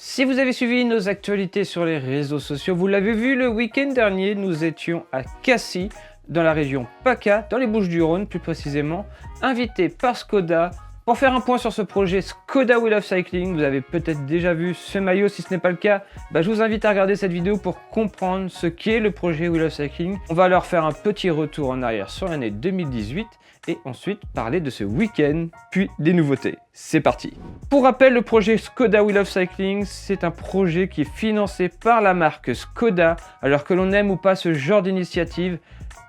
Si vous avez suivi nos actualités sur les réseaux sociaux, vous l'avez vu le week-end dernier, nous étions à Cassis, dans la région PACA, dans les Bouches-du-Rhône plus précisément, invités par Skoda pour faire un point sur ce projet Skoda Wheel of Cycling. Vous avez peut-être déjà vu ce maillot, si ce n'est pas le cas, je vous invite à regarder cette vidéo pour comprendre ce qu'est le projet Wheel of Cycling. On va alors faire un petit retour en arrière sur l'année 2018 et ensuite parler de ce week-end, puis des nouveautés. C'est parti! Pour rappel, le projet Skoda Wheel of Cycling, c'est un projet qui est financé par la marque Skoda. Alors que l'on aime ou pas ce genre d'initiative,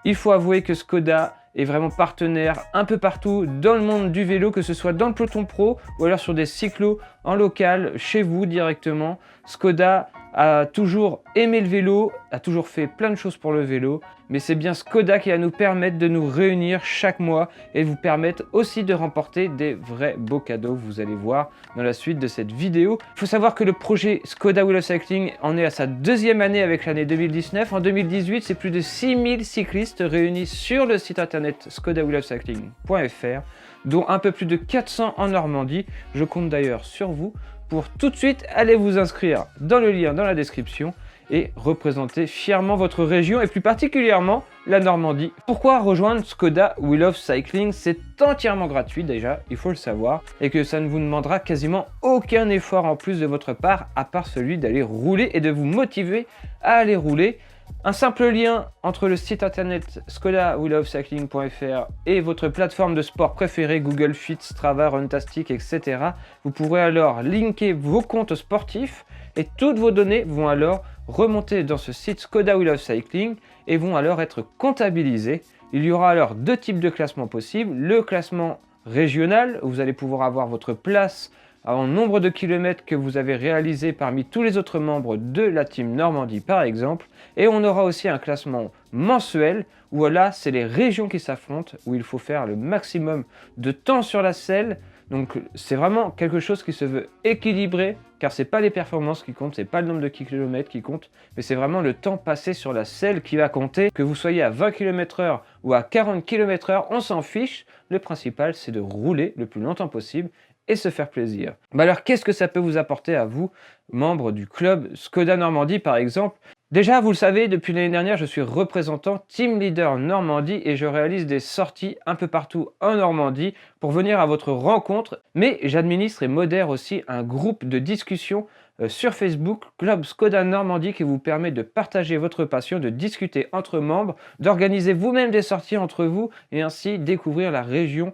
il faut avouer que Skoda est vraiment partenaire un peu partout dans le monde du vélo, que ce soit dans le peloton pro ou alors sur des cyclos en local, chez vous directement. Skoda a toujours aimé le vélo, a toujours fait plein de choses pour le vélo, mais c'est bien Skoda qui va nous permettre de nous réunir chaque mois et vous permettre aussi de remporter des vrais beaux cadeaux, vous allez voir dans la suite de cette vidéo. Il faut savoir que le projet Skoda Wheel of Cycling en est à sa deuxième année avec l'année 2019. En 2018, c'est plus de 6000 cyclistes réunis sur le site internet skodawheelofcycling.fr, dont un peu plus de 400 en Normandie. Je compte d'ailleurs sur vous pour tout de suite aller vous inscrire dans le lien dans la description et représenter fièrement votre région et plus particulièrement la Normandie. Pourquoi rejoindre Skoda Wheel of Cycling? C'est entièrement gratuit déjà, il faut le savoir, et que ça ne vous demandera quasiment aucun effort en plus de votre part, à part celui d'aller rouler et de vous motiver à aller rouler. Un simple lien entre le site internet skodawheelofcycling.fr et votre plateforme de sport préférée, Google Fit, Strava, Runtastic, etc. Vous pourrez alors linker vos comptes sportifs et toutes vos données vont alors remonter dans ce site Skoda Wheel of Cycling et vont alors être comptabilisées. Il y aura alors deux types de classements possibles. Le classement régional, où vous allez pouvoir avoir votre place en nombre de kilomètres que vous avez réalisé parmi tous les autres membres de la team Normandie par exemple. Et on aura aussi un classement mensuel où là c'est les régions qui s'affrontent, où il faut faire le maximum de temps sur la selle. Donc c'est vraiment quelque chose qui se veut équilibré, car c'est pas les performances qui comptent, c'est pas le nombre de kilomètres qui compte, mais c'est vraiment le temps passé sur la selle qui va compter. Que vous soyez à 20 km/h ou à 40 km/h, on s'en fiche. Le principal c'est de rouler le plus longtemps possible et se faire plaisir. Alors qu'est-ce que ça peut vous apporter à vous, membres du club Skoda Normandie par exemple? Déjà, vous le savez, depuis l'année dernière, je suis représentant Team Leader Normandie et je réalise des sorties un peu partout en Normandie pour venir à votre rencontre. Mais j'administre et modère aussi un groupe de discussion sur Facebook, Club Skoda Normandie, qui vous permet de partager votre passion, de discuter entre membres, d'organiser vous-même des sorties entre vous et ainsi découvrir la région,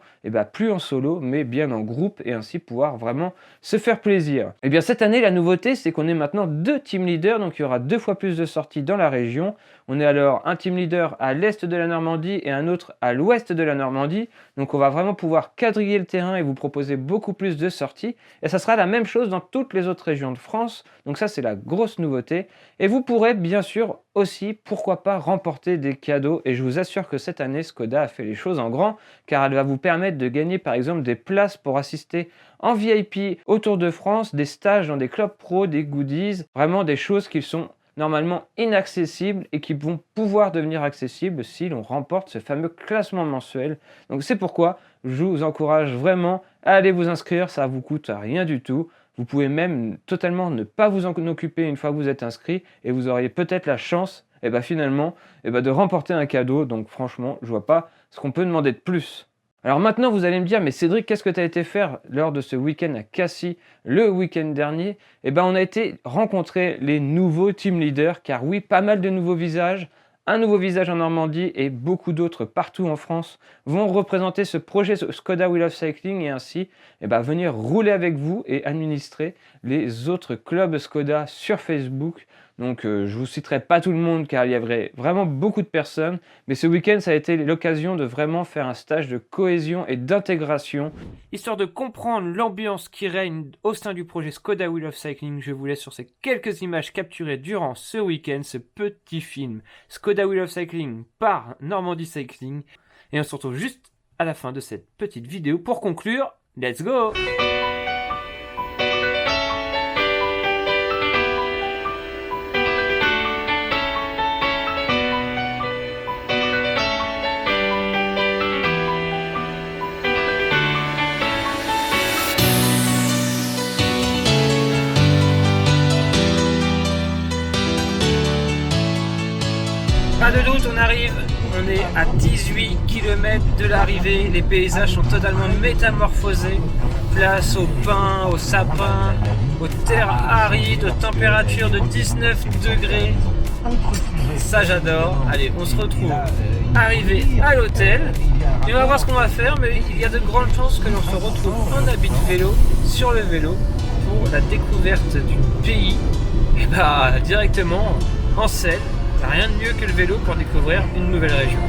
plus en solo, mais bien en groupe et ainsi pouvoir vraiment se faire plaisir. Et bien cette année, la nouveauté, c'est qu'on est maintenant deux team leaders, donc il y aura 2 fois plus de sorties dans la région. On est alors un team leader à l'est de la Normandie et un autre à l'ouest de la Normandie. Donc on va vraiment pouvoir quadriller le terrain et vous proposer beaucoup plus de sorties. Et ça sera la même chose dans toutes les autres régions de France. Donc ça c'est la grosse nouveauté. Et vous pourrez bien sûr aussi, pourquoi pas, remporter des cadeaux. Et je vous assure que cette année, Skoda a fait les choses en grand, car elle va vous permettre de gagner par exemple des places pour assister en VIP au Tour de France, des stages dans des clubs pro, des goodies, vraiment des choses qui sont normalement inaccessibles et qui vont pouvoir devenir accessibles si l'on remporte ce fameux classement mensuel. Donc c'est pourquoi je vous encourage vraiment à aller vous inscrire, ça vous coûte rien du tout. Vous pouvez même totalement ne pas vous en occuper une fois que vous êtes inscrit et vous auriez peut-être la chance finalement de remporter un cadeau. Donc franchement, je vois pas ce qu'on peut demander de plus. Alors maintenant, vous allez me dire, mais Cédric, qu'est-ce que tu as été faire lors de ce week-end à Cassis le week-end dernier? On a été rencontrer les nouveaux team leaders, car oui, pas mal de nouveaux visages. Un nouveau visage en Normandie et beaucoup d'autres partout en France vont représenter ce projet Skoda Wheel of Cycling et ainsi venir rouler avec vous et administrer les autres clubs Skoda sur Facebook. Donc je vous citerai pas tout le monde car il y avait vraiment beaucoup de personnes, mais ce week-end ça a été l'occasion de vraiment faire un stage de cohésion et d'intégration. Histoire de comprendre l'ambiance qui règne au sein du projet Skoda Wheel of Cycling, je vous laisse sur ces quelques images capturées durant ce week-end, ce petit film Skoda Wheel of Cycling par Normandie Cycling. Et on se retrouve juste à la fin de cette petite vidéo pour conclure. Let's go! Pas de doute, on est à 18 km de l'arrivée, les paysages sont totalement métamorphosés, place aux pins, aux sapins, aux terres arides, aux températures de 19 degrés, ça j'adore. Allez, on se retrouve arrivé à l'hôtel, et on va voir ce qu'on va faire, mais il y a de grandes chances que l'on se retrouve en habit de vélo, sur le vélo, pour la découverte du pays, et bah directement en selle. Rien de mieux que le vélo pour découvrir une nouvelle région.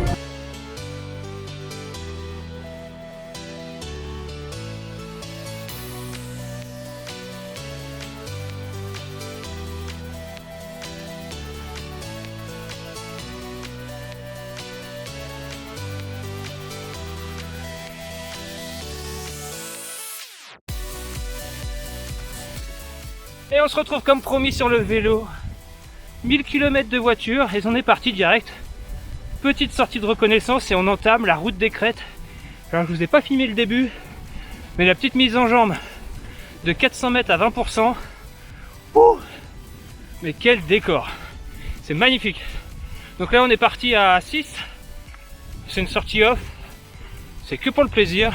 Et on se retrouve comme promis sur le vélo. 1000 km de voiture et on est parti direct. Petite sortie de reconnaissance et on entame la route des crêtes. Alors je vous ai pas filmé le début, mais la petite mise en jambe de 400 mètres à 20%. Ouh, mais quel décor! C'est magnifique. Donc là on est parti à 6. C'est une sortie off. C'est que pour le plaisir.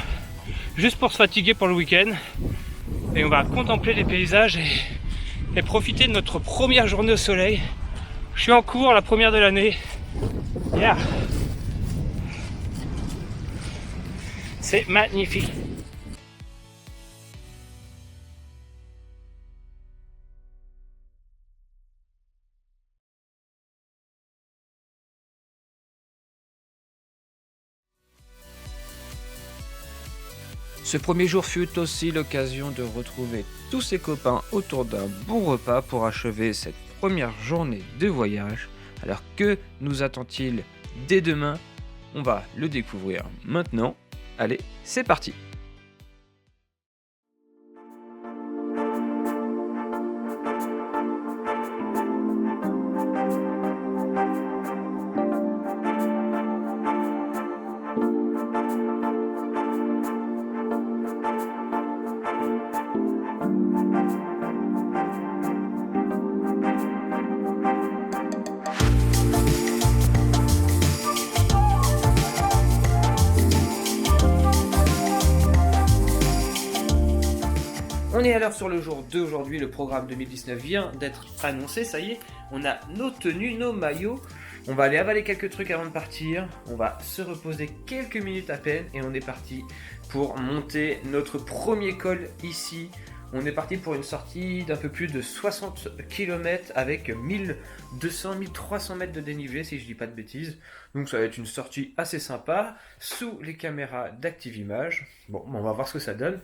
Juste pour se fatiguer pour le week-end. Et on va contempler les paysages et profiter de notre première journée au soleil. Je suis en cours, la première de l'année. Yeah. C'est magnifique. Ce premier jour fut aussi l'occasion de retrouver tous ses copains autour d'un bon repas pour achever cette première journée de voyage. Alors que nous attend-il dès demain? On va le découvrir maintenant. Allez, c'est parti! On est alors sur le jour 2 aujourd'hui, le programme 2019 vient d'être annoncé, ça y est, on a nos tenues, nos maillots, on va aller avaler quelques trucs avant de partir, on va se reposer quelques minutes à peine et on est parti pour monter notre premier col ici. On est parti pour une sortie d'un peu plus de 60 km avec 1200-1300 mètres de dénivelé si je dis pas de bêtises. Donc ça va être une sortie assez sympa sous les caméras d'Active Images. Bon, on va voir ce que ça donne.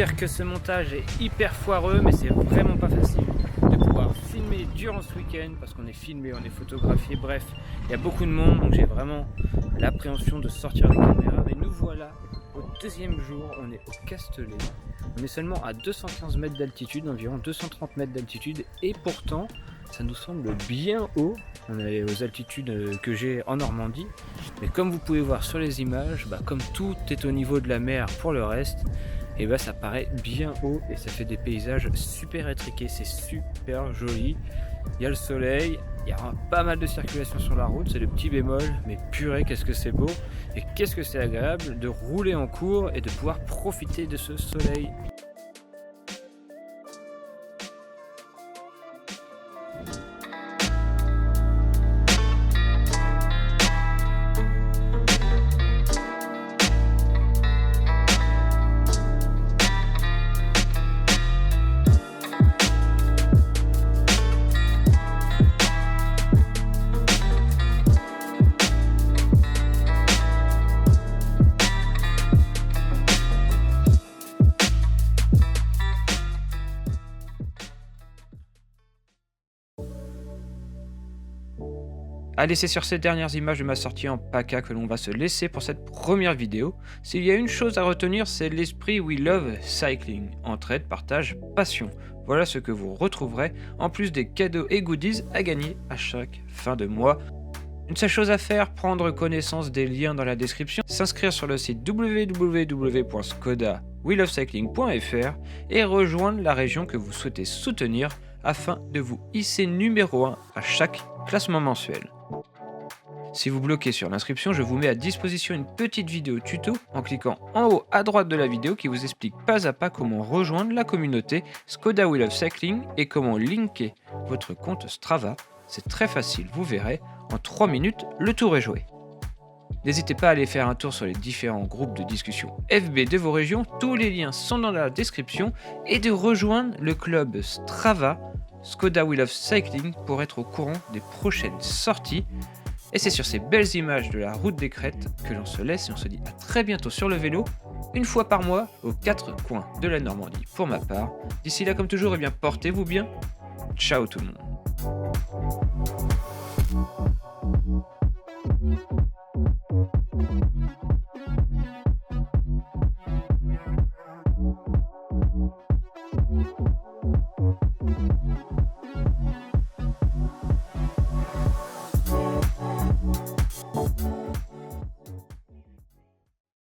dire que ce montage est hyper foireux, mais c'est vraiment pas facile de pouvoir filmer durant ce week-end parce qu'on est filmé, on est photographié, bref, il y a beaucoup de monde, donc j'ai vraiment l'appréhension de sortir la caméra. Mais nous voilà au deuxième jour, on est au Castellet, on est seulement à 215 mètres d'altitude, environ 230 mètres d'altitude, et pourtant ça nous semble bien haut. On est aux altitudes que j'ai en Normandie, mais comme vous pouvez voir sur les images, comme tout est au niveau de la mer pour le reste, et ça paraît bien haut et ça fait des paysages super étriqués, c'est super joli. Il y a le soleil, il y a pas mal de circulation sur la route, c'est le petit bémol, mais purée qu'est-ce que c'est beau et qu'est-ce que c'est agréable de rouler en cours et de pouvoir profiter de ce soleil. Allez, c'est sur ces dernières images de ma sortie en PACA que l'on va se laisser pour cette première vidéo. S'il y a une chose à retenir, c'est l'esprit We Love Cycling. Entraide, partage, passion. Voilà ce que vous retrouverez, en plus des cadeaux et goodies à gagner à chaque fin de mois. Une seule chose à faire, prendre connaissance des liens dans la description, s'inscrire sur le site www.skoda-welovecycling.fr et rejoindre la région que vous souhaitez soutenir afin de vous hisser numéro 1 à chaque classement mensuel. Si vous bloquez sur l'inscription, je vous mets à disposition une petite vidéo tuto en cliquant en haut à droite de la vidéo qui vous explique pas à pas comment rejoindre la communauté Skoda We Love Cycling et comment linker votre compte Strava. C'est très facile, vous verrez, en 3 minutes, le tour est joué. N'hésitez pas à aller faire un tour sur les différents groupes de discussion FB de vos régions, tous les liens sont dans la description, et de rejoindre le club Strava Skoda We Love Cycling pour être au courant des prochaines sorties. Et c'est sur ces belles images de la route des crêtes que l'on se laisse et on se dit à très bientôt sur le vélo, une fois par mois, aux 4 coins de la Normandie pour ma part. D'ici là, comme toujours, portez-vous bien. Ciao tout le monde.